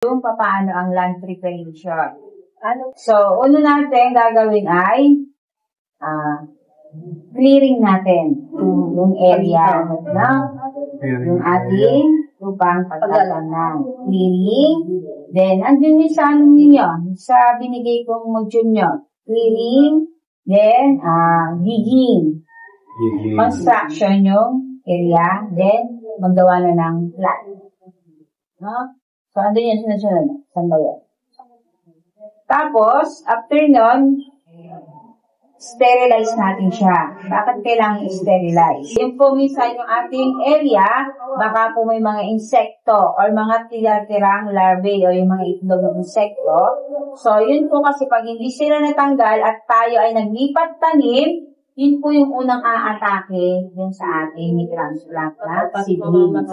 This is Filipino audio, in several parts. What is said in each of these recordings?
Yung paano ang land preparation. So, una natin gagawin ay clearing natin yung area na yung ating lupang pagtatanan. Clearing. Then, andun yung sa ano ninyo, sa binigay kong module nyo. Clearing. Then, digging. Construction yung area. Then, maggawa na ng plan. No? So, andun yung sunod-sunod. Sandali. Tapos, after nun, sterilize natin siya. Bakit kailangan i-sterilize? Yung po minsan yung ating area, baka po may mga insekto or mga tira-tirang larvae o yung mga itlog ng insekto. So, yun po kasi pag hindi sila natanggal at tayo ay naglipat tanim, yun po yung unang aatake yun sa ating transplant na seedlings.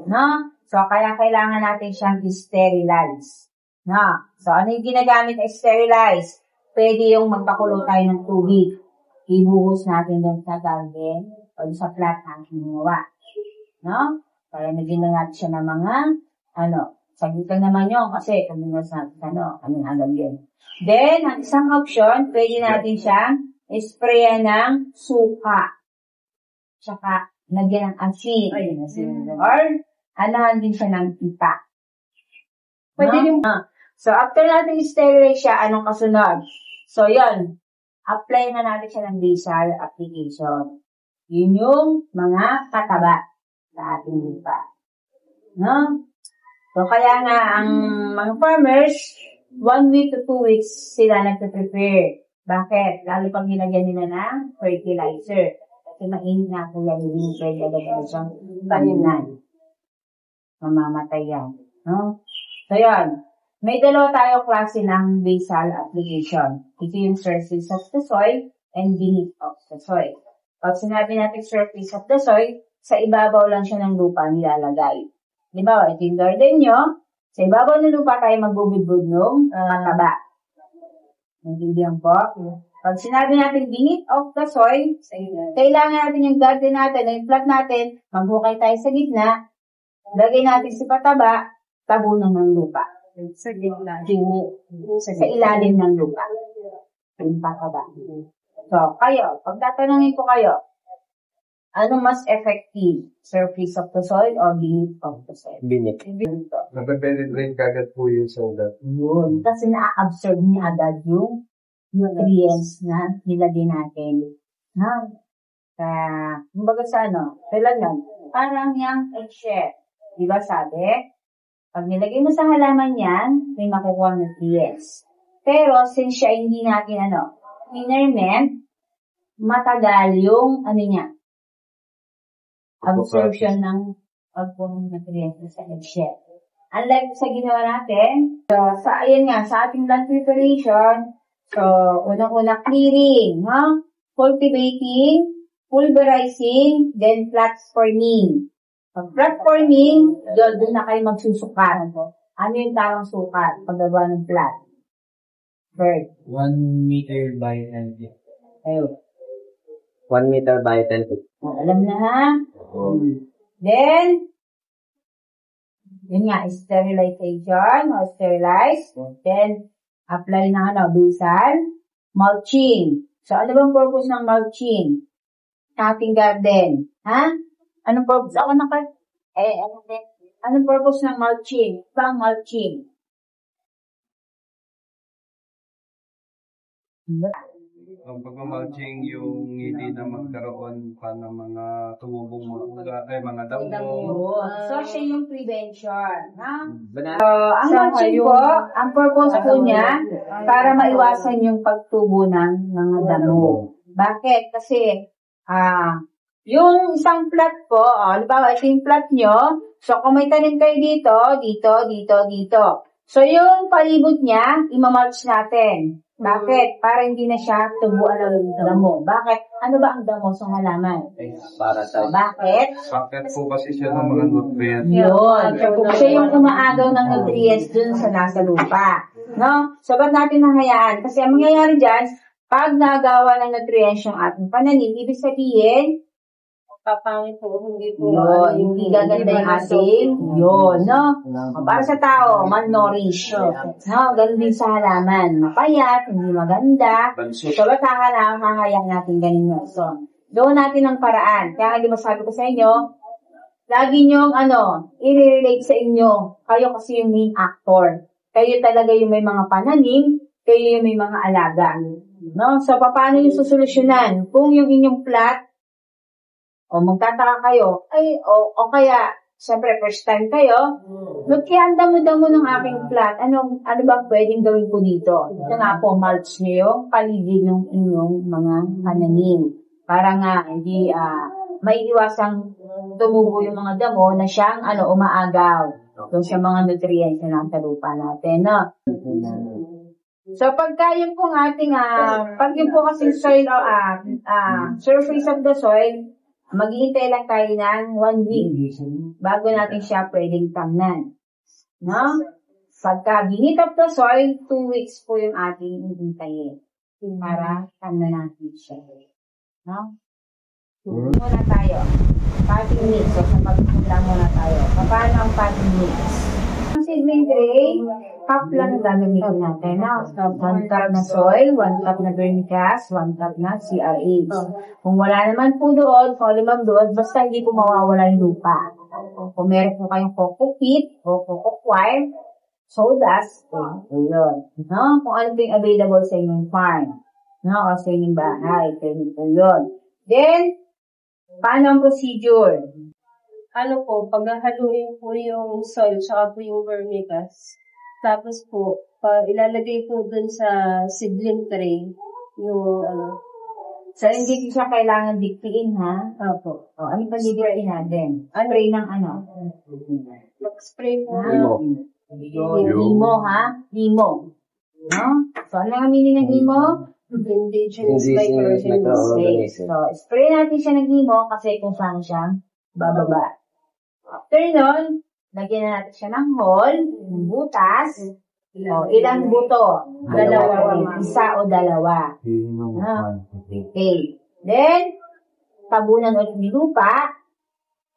No? So, kaya kailangan natin siyang i-sterilize. No? So, ano yung ginagamit na sterilize? Pwede yung magpakulo tayo ng tubig. Ibuhos natin doon sa garden o sa plant na kinuha. No? Kaya naging na natin siya ng mga, saglit lang naman yun kasi kaminos natin, anong hanggang. Then, ang isang option, pwede natin siyang sprayan ng suka. Tsaka, nagyan ng asin. Or, anahan din siya ng pipa. Pwede yung, so, after natin i-sterilize siya, anong kasunod? So, yun. Apply na natin siya ng basal application. Yun yung mga pataba sa ating lupa. No? So, kaya nga, ang mga farmers, 1 week to 2 weeks sila nagpe-prepare. Bakit? Lalo pag nilagyan nila ng fertilizer. Kasi mainit na po yan, hindi pwede agad siyang paninan. Mamamatay yan. No? So, yun. May dalawa tayong klase ng basal application. Ito yung surface of the soil and beneath of the soil. Pag sinabi natin surface of the soil, sa ibabaw lang siya ng lupa nilalagay. Di ba? Ito yung garden nyo. Sa ibabaw ng lupa tayo magbubudbud ng mataba. Nandindihan po. Pag sinabi natin beneath of the soil, kailangan natin yung garden natin, yung plant natin, maghukay tayo sa gitna, lagay natin si pataba, tabunan ng lupa. Sa gitna. Sa ilalim ng lupa. Yung pataba. So, kayo, pag tatanungin ko kayo, ano mas effective? Surface of the soil or beneath of the soil? Beneath. Nape-penetrate kagad po yung soil. Yun. Kasi na-absorb niya agad yung nutrients na nilagay natin. Kaya, kumbaga sa kailan yan? Parang yung eggshell. Diba sabi? Pag nilagay mo sa halaman yan, may makukuha ng nutrients. Pero, since siya hindi natin, inerment, matagal yung, niya, absorption ng pagpunong nutrients sa eggshell. Unlike sa ginawa natin, sa ating land preparation, so, unang-una clearing, cultivating, pulverizing, then plat forming. Pag plat forming, doon na kayo magsusukat. Ano yung tamang sukat? Paggawa ng plat. Bird. 1 meter by 10 feet. Ayun. 1 meter by 10 feet. Alam na ha? Then, yun nga, sterilization o sterilize. Then, apply ng basal, mulching. So, ano bang purpose ng mulching? Ating garden. Anong purpose? Anong purpose ng mulching? Pang mulching. Ang pag-mulching yung hindi na magkaroon pa ng mga tumubong mga damo. So, siya yung prevention. Ang mulching po, ang purpose po niya, para maiwasan yung pagtubo ng mga damo. Bakit? Kasi, yung isang plat po, halimbawa, ito yung plat nyo. So, kung may tanim kayo dito. So, yung palibot niya, imamulch natin. Bakit? Para hindi na siya tubuan ng damo. Bakit? Ano ba ang damo sa halaman? Para sa... Bakit? Bakit po kasi siya ng mga nutrients? Yun. Siya yung umaagaw ng nutrients dun sa nasa lupa. No? So, ba't natin nahayaan? Kasi ang mangyayari dyan, pag nagawa ng nutrients yung ating pananim, ibig sabihin, papangit po, hindi po. Yun, hindi gaganda yung ating, yun, no? Para sa tao, malnourished. No, ganun din sa halaman. Mapayat, hindi maganda. So, ba't kakahayang natin ganun? So, doon natin ang paraan. Kaya hindi masabi ko sa inyo, lagi nyong, i-relate sa inyo. Kayo kasi yung main actor. Kayo talaga yung may mga pananim, kayo yung may mga alaga. No? So, paano yung susolusyonan? Kung yung inyong plot, o magtataka kayo, o kaya, siyempre, first time kayo, kaya ang damo-damo ng aking plot, ano ba pwedeng gawin ko dito? Ito nga po, mulch nyo yung paligid ng inyong mga pananim. Para nga, hindi, maiiwasang tumubo yung mga damo na siyang, umaagaw. Yung sa mga nutrients na nasa lupa natin, no? So, pagka yun pong ating, pag yun po kasing soil, surface of the soil, maghihintay lang tayo ng 1 week bago natin siya pwedeng tamnan. No? Pagka binit of the soil, 2 weeks po yung ating hihintayin para tamnan natin siya. No? Muna tayo. Potting mix. So, sa pagpula muna tayo. Paano ang potting mix? Ang seedling tray, cup lang gagamitin natin. No? So, 1 cup na soil, 1 cup na vermicast, 1 cup na CRH. Kung wala naman po doon, kung alimang doon, basta hindi po mawawala yung lupa. Kung meron po kayong coco peat o coco coir, sawdust, yun. No? Kung ano po yung available sa inyong farm. No? O sa inyong bahay. Pwede po yun. Then, paano ang procedure? Ano po, paghahaluin po yung soil, tsaka po yung vermicast. Tapos po, ilalagay po dun sa seedling tray, yung So, hindi siya kailangan diktiin, ha? Opo. O, ano pa didiktiin natin? Spray ng Mag-spray po. Limo, ha? Limo. No? So, ano ang meaning ng limo? Indigenous microorganisms. So, spray natin siya ng himo kasi kung saan siyang bababa. After nun, lagyan na natin siya ng hole, ng butas, o ilang buto. Isa o dalawa. Okay. Then, tabunan ulit ng lupa,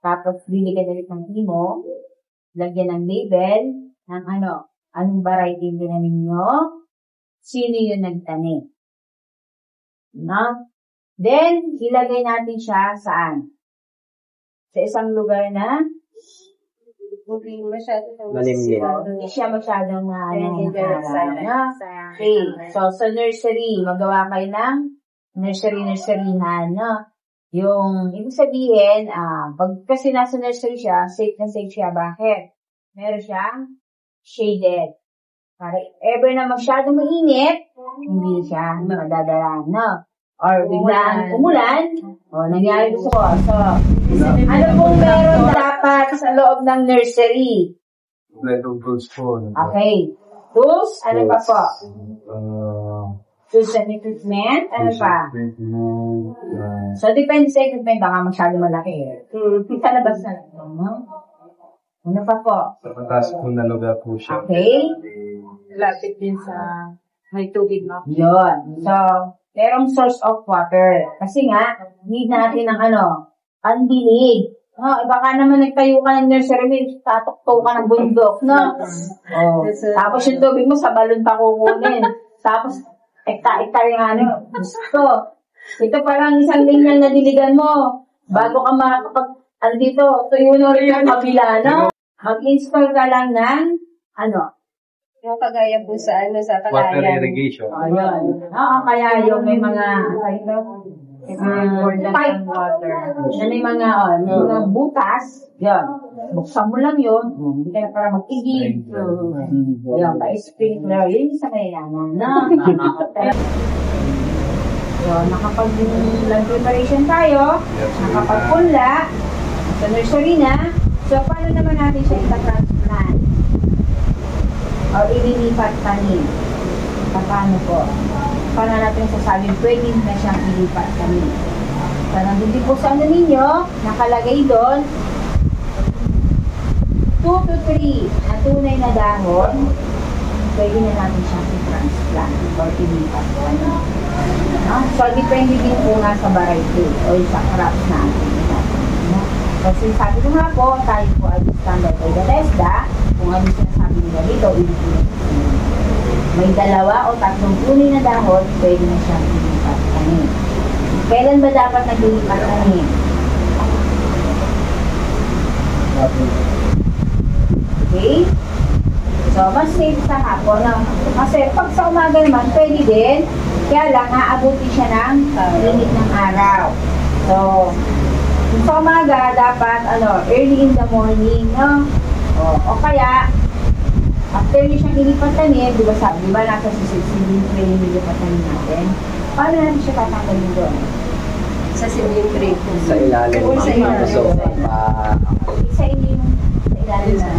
tapos biligan ulit ng himo, lagyan ng label, ng anong variety din ninyo, sino yung nagtanim. No? Then, ilagay natin siya saan? Sa isang lugar na hindi siya masyadong okay. So, sa nursery, magawa kayo ng nursery-nurseryhan, no? Yung, ibig sabihin, pag kasi nasa nursery siya, safe na safe siya. Bakit? Meron siyang shaded. Para ever na masyadong mainit, hindi siya madadala, no? Or biglang umulan, nangyari gusto ko. So, ano pong meron dapat sa loob ng nursery? Tools po. Okay. Tools, ano pa po? Tools and equipment, ano pa? So, depende sa equipment, baka masyado malaki. Sa labas na lang, no? Ano pa po? Sa patas po na lugar po siya. Okay. Lapit din sa may tubig, no? Yun. So, merong source of water. Kasi nga, need natin ng pandilig. Baka naman nagtayo ka ng nursery, tatukto ka ng bundok, no? Tapos yung tubig mo sa balon pa kukunin. Tapos, ekta-ektar yung gusto. Ito parang isang linyal na diligan mo. Bago ka tuyo na rin yung kabila, no? Mag-install ka lang ng, yung kagaya po sa Water Palayan. irrigation. Ayun. Kaya yung may mga, pipe water. na may mga butas, yun. Buksan mo lang yun. Hindi ka na para mag-igib. Ayun, pa-sprinkler. Yun sa kayayanan, no? So, nakapag-land preparation tayo, nakapag-punla, sa nursery na. So, paano naman natin siya ita-transplant? O ililipat tanim. Paano po? Paano natin sasabing pwede na siyang ilipat tanim? So, nandun po sa ninyo, nakalagay doon, 2 to 3 na tunay na dahon, pwede na natin siyang i-transplant or ilipat tanim. So, depende din po nga sa variety o sa crops natin. Kasi sabi ko nga po, tayo po ay standard by the TESDA. Kung ano sinasabi nila dito, ibig may 2 o 3 uni na dahon, pwede na siyang ilipat tanim. Kailan ba dapat naglilipat tanim? Okay? So, mas safe sa hapon. Kasi pag sa umaga naman, pwede din. Kaya lang, aabuti siya ng init ng araw. So, sa umaga, dapat early in the morning, no? O kaya, after nyo siyang ilipat tanim, di ba nasa sisilin training ilipat tanim natin? Paano natin siya tatanggalin doon? Sa sibling tray po. Sa ilalim. Sa ilalim. So, Sa ilalim na.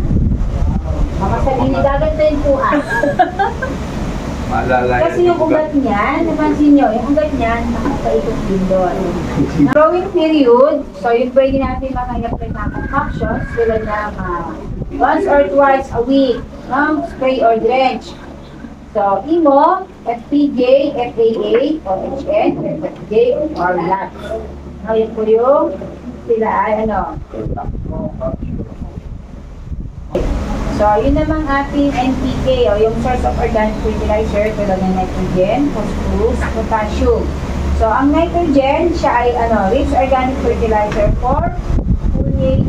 Baka sabihin ni dagat na yung puan. Maalala Kasi yung ugat niyan, napansin nyo, yung ugat niyan, nakakaikot din doon. Growing period, so yung pwede natin maka-apply na concoctions, tulad na once or twice a week, no? Spray or drench. So, IMO, FPJ, FAA, o HN, FFJ, or LAT. Ngayon po yung sila ay So, yun namang ating NPK, o yung source of organic fertilizer, tulad ng nitrogen, phosphorus, potassium. So, ang nitrogen, siya ay rich organic fertilizer for foliage,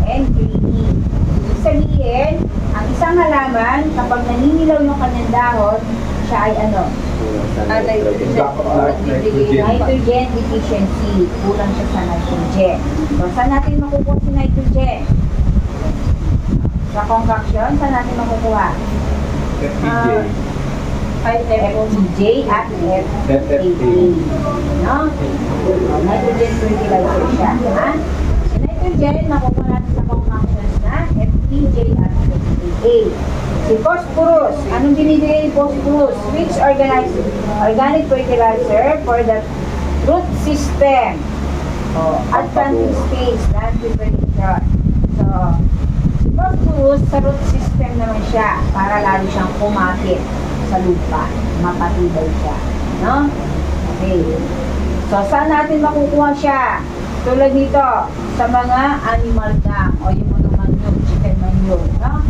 and greening. Ibig sabihin, ang isang halaman, kapag naninilaw yung kanyang dahon, siya ay nitrogen deficiency. Kulang siya sa nitrogen. So, saan natin makukuha si nitrogen? Sa concoction, saan natin makukuha? FPJ at FAA. No? Nitrogen fertilizer siya. Ha? Si nitrogen, makukuha natin sa concoctions na FPJ at FAA. Si phosphorus, anong binibigay ni phosphorus? Rich organic fertilizer for the root system. At planting stage, plant preparation. So, phosphorus sa root system naman siya para lalo siyang kumakit sa lupa. Mapatibay siya. No? Okay. So, saan natin makukuha siya? Tulad dito, sa mga animal dung o yung mga manure, chicken manure. No?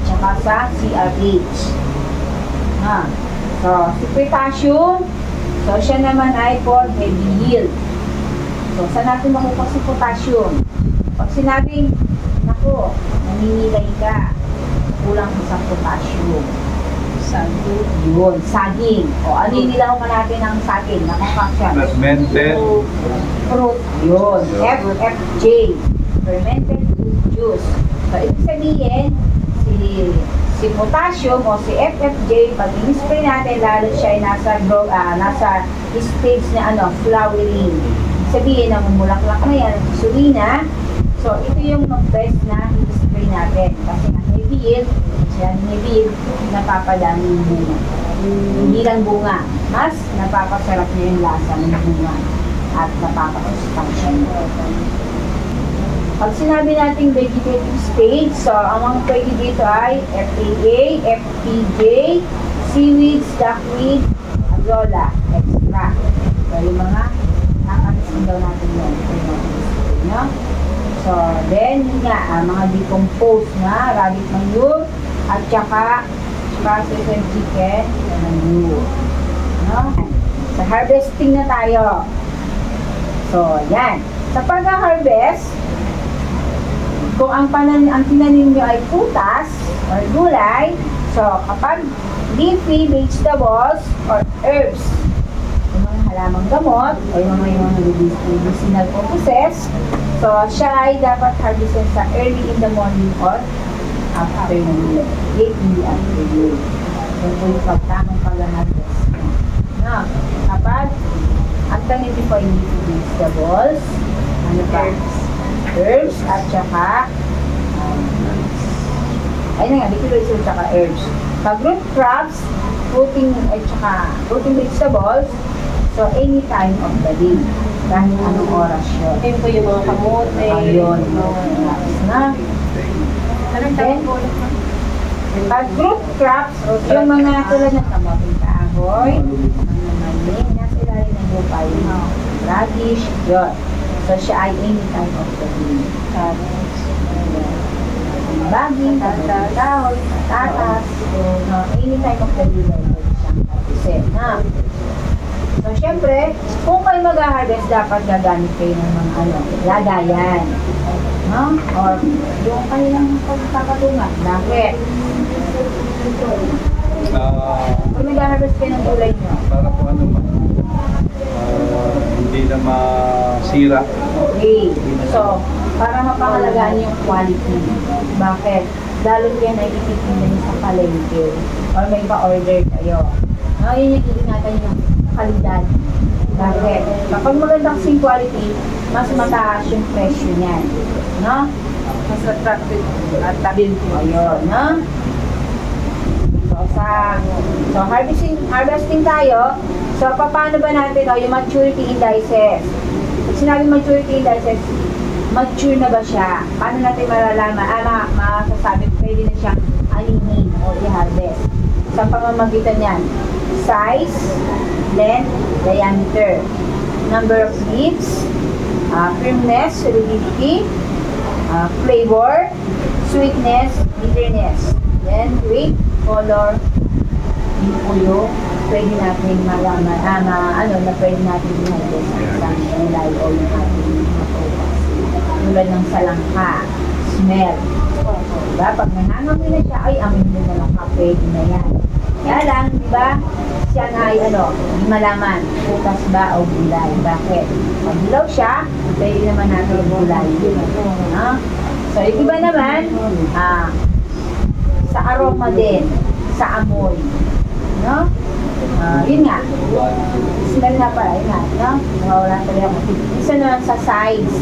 Tsaka sa CRH. So, si potassium, so siya naman ay for heavy yield. So, saan natin makukuha si potassium? Pag sinabing, naku, naninilay ka, kulang sa potassium. Saging. Yun, saging. O, ano yung nilaw natin ng saging? Na concoction. Fermented. Fruit. Yun. FFJ. Fermented fruit juice. So, ibig sabihin, si potassium o si FFJ, pag in-spray natin, lalo siya ay nasa stage na flowering. Sabihin, namumulaklak na yan, susuli na. So, ito yung best na i-spray natin. Kasi nga, heavy yield, napapadami yung bunga. Hindi lang bunga, mas napapasarap niya yung lasa ng bunga at napapasustansya niya. Pag sinabi natin vegetative stage, so ang mga pwede dito ay FAA, FPJ, seaweeds, duckweed, azolla, extract. So, yung mga nakakasin daw natin yun. No? So, then, yun nga, mga decomposed na rabbit manure at saka processed chicken manure. No? Sa harvesting na tayo. So, yan. Sa pag-harvest, kung ang tinanim nyo ay prutas or gulay, so, kapag leafy vegetables or herbs, yung mga halamang gamot o yung mga medicinal purposes, so, siya ay dapat harvested sa early in the morning or afternoon. Late in the afternoon. Yung po yung pagtamang pag-harvest. No? Kapag ang tanim po ay vegetables, herbs, at saka ayun nga, vegetables at saka herbs. Pag root crops, fruiting vegetables, so any time of the day. Kahit anong oras yun. Ayun po yung mga kamote. Ayun. Na. Anong tawag po? Pag fruit crops, yung mga tulad ng kamoting kahoy, mga maling, nasa ilalim ng lupa, yung radish, yun. So, siya ay any type of legume. Baging, dahon, patatas, no, any type of legume ay pwede siyang harvestin. Na. So, syempre, kung kayo mag-harvest, dapat gagamit kayo ng mga lagayan. No? Or yung kanilang pagkakatungan. Bakit? Kung mag-harvest kayo ng gulay nyo. Para po ano ba? Hindi na masira. Okay. So, para mapangalagaan yung quality. Bakit? Lalo yan ay ititinda nyo sa palengke. Or may pa-order kayo. No, yun yung iingatan yung kalidad. Bakit? Kapag maganda kasing quality, mas mataas yung presyo niyan. No? Mas attractive at tabil po. Ayun, no? So, harvesting tayo. So, paano ba natin yung maturity indices? Pag sinabi maturity indices, mature na ba siya? Paano natin malalaman? Masasabi, pwede na siyang anihin o i-harvest. Sa pamamagitan niyan, size, length, diameter, number of leaves, firmness, solidity, flavor, sweetness, bitterness, then weight, color, yun po yung pwede natin malaman, na pwede natin i-harvest sa isang gulay o yung ating mga prutas. Tulad ng salangka, smell. Diba? Pag nangangamoy na siya, ay amoy mo na lang pwede na yan. Kaya lang, diba, siya na ay hindi malaman, putas ba o gulay. Bakit? Pag dilaw siya, pwede naman natin gulay. So, yung iba naman, sa aroma din, sa amoy. No? Yun nga. Smell nga pala, yun nga. No? Wala talaga ako. Isa naman sa size.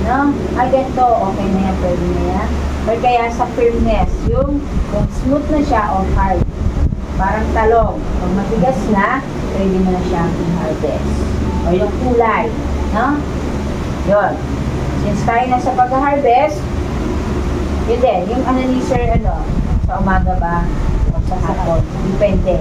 No? Ay, ganito, okay na yan, pwede na yan. Or kaya sa firmness, yung smooth na siya o hard. Parang talong. Pag matigas na, pwede mo na siyang i-harvest. O yung kulay. No? Yun. Since tayo na sa pag-harvest, yun din, yung analyzer, sa umaga ba o sa hapon. Depende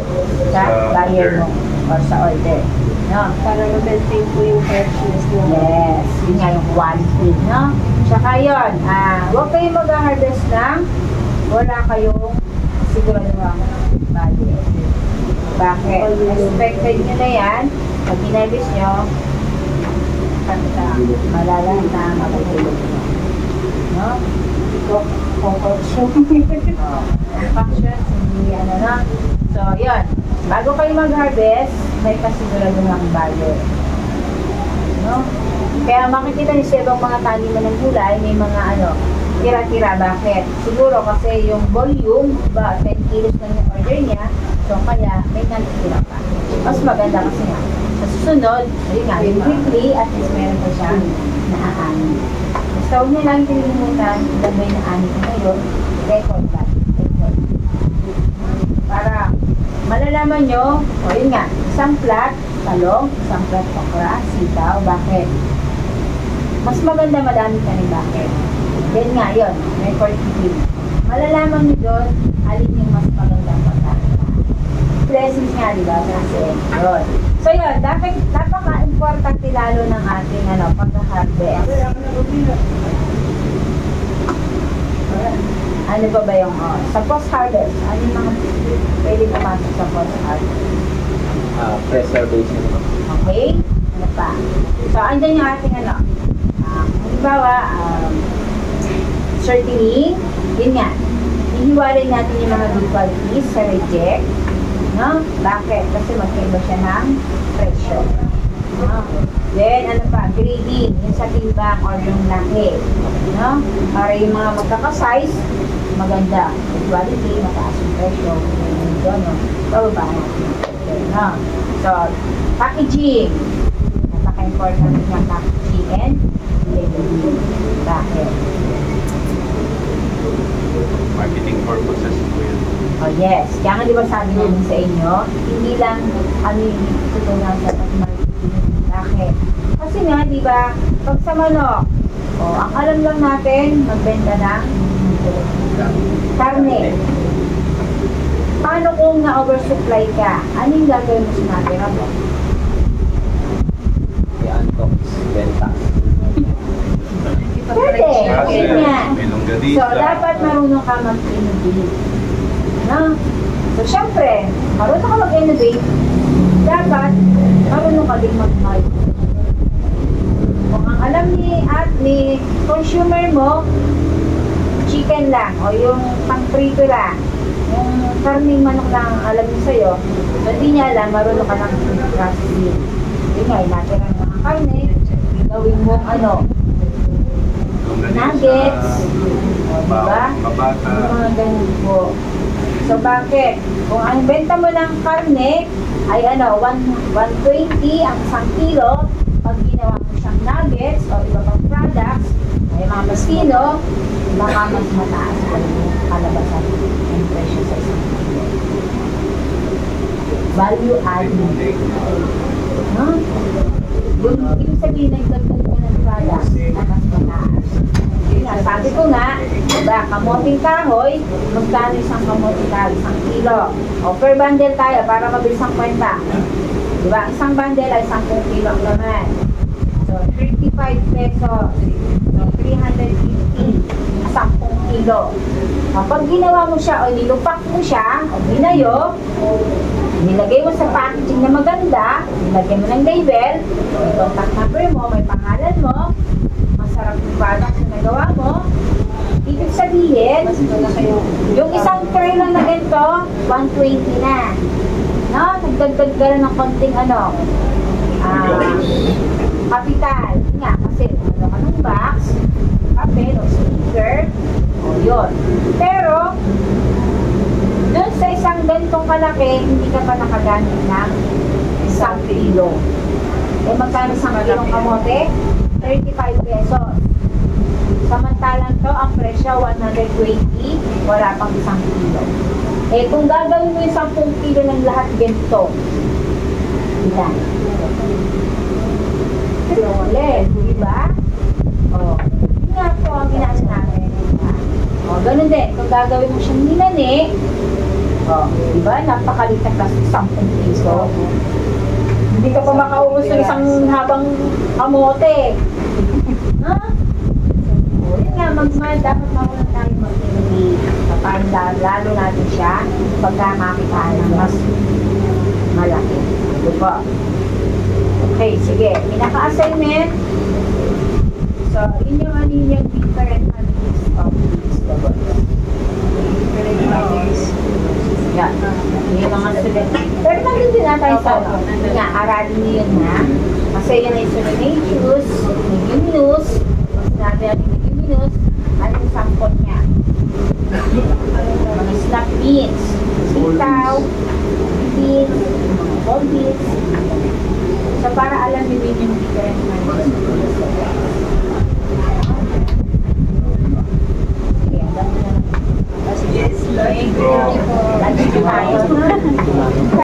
sa buyer mo or sa order. No? Para ma-maintain po yung freshness mo. Yes. Yun nga yung quality. No? Tsaka yun, huwag kayo mag-harvest ng wala kayong siguraduang budget. Bakit? Expected nyo na yan. Pag in-harvest nyo, malalang na matutulog nyo. No? Factions, hindi na. So, yun. Bago kayo mag-harvest, may pasigurado ng buyer. No? Kaya makikita niyo sa ibang mga taniman ng gulay, may mga tira-tira. Bakit? Siguro kasi yung volume, 10 kilos na yung order niya, so kaya may natitira pa. Mas maganda kasi nga. Sa susunod, yun nga, yung weekly, at least meron pa siyang naaani. So, huwag niya lang tinilimutan, ilagay na ani ko ngayon, record that. Para malalaman nyo, yun nga, isang plat, talong, isang plat okra, sitaw, bakit? Mas maganda madami ka rin bakit? Then nga, yun, record keeping. Malalaman nyo doon, alin yung mas magandang pagkain. Blessings nga, diba? Kasi, yun. So, yun, napaka-importante lalo ng ating pagka-harvest. Ano ba ba yung sa post-harvest? Ano yung mga pwede pumasok sa post-harvest? Preservation. Okay? Ano pa? So, andyan yung ating halimbawa, certainly, yun nga, hihiwalay natin yung mga good qualities sa reject. No? Bakit? Kasi magkaiba siya ng presyo. No? Then, ano pa? Grading. Yung sa timbang or yung laki. No? Para yung mga magkaka-size, maganda. Good quality, mataas yung presyo. Yun, no? Pababa natin. No? So, packaging. Napaka-important ng packaging and labeling. Bakit? Marketing purposes po yun. Oh yes. Kaya nga di ba sabi namin sa inyo, hindi lang kami tutunan sa pag-marketing. Bakit? Kasi nga, di ba, pag sa manok, ang alam lang natin, magbenta ng karne. Paano kung na-oversupply ka? Anong gagawin mo sa natira mo? I-untox, benta. Pwede. Yun nga. may longganisa. So, dapat marunong ka mag-innovate. No? So, syempre, marunong ka mag-innovate, dapat marunong ka din mag-market. Kung ang alam ni consumer mo, chicken lang, o yung pang-prito lang, yung karning manok lang ang alam mo sa'yo, so, hindi niya alam, marunong ka ng processing. Yun nga, natira ng mga karne, gawin mo nuggets, diba? Mabata. Yung mga ganun po. So, bakit? Kung ang benta mo ng karne ay 120 ang isang kilo, pag ginawa mo siyang nuggets o iba pang products, ay mga mas kilo, baka mas mataas pa yung kalabasan ng presyo sa isang kilo. Value adding. No? Yung ibig sabihin na dagdag ka ng products na mas mataas. Yun nga, sabi ko nga, diba, kamoting kahoy, magkano isang kamoting kahoy, isang kilo. O per bundle tayo para mabilis ang kwenta. Diba, isang bundle ay 10 kilo ang laman. So, 35 pesos. So, 350, 10 kilo. Kapag ginawa mo siya o nilupak mo siya, o binayo, nilagay mo sa packaging na maganda, nilagay mo ng label, may contact number mo, may pangalan mo, masarap yung product na nagawa mo, ibig sabihin, yung isang tray lang na ganito, 120 na. No? Nagdagdag ka na ng konting kapital. Nga, kasi ano ka ng box, papel o sticker, o yun. Pero, doon sa isang ganitong kalaki, hindi ka pa nakagamit ng 1 kilo. Eh, magkano 1 kilong kamote? 35 pesos. Samantalang to, ang presyo 120, wala pang 1 kilo. Eh, kung gagawin mo yung 10 kilo ng lahat ganito, ilan? Ulit, di ba? O, yun nga po ang ginasa natin. O, ganun din. Kung gagawin mo siyang ninani, o, di ba? Napakaliit na kasi 10 piso. Hindi ka pa makaubos ng isang habang kamote. Ha? O, yun nga, dapat makulang tayo mag-innovate. Lalo natin siya pagka makitaan ng mas malaki. Di ba? Okay, sige. Pinaka-assignment. So, yun yung different habits of vegetables. Yan. Yung mga student. Pero nandun din na tayo sa nga, aralin niyo yun na. Kasi yun ay solenaceous, leguminous. Sinabi natin leguminous, ano yung sample niya? Mga snap beans, sitaw, beans, ball beans. So, para alam niyo din yung different habits of vegetables. Yes, Lord. Thank you. Lagi tayo.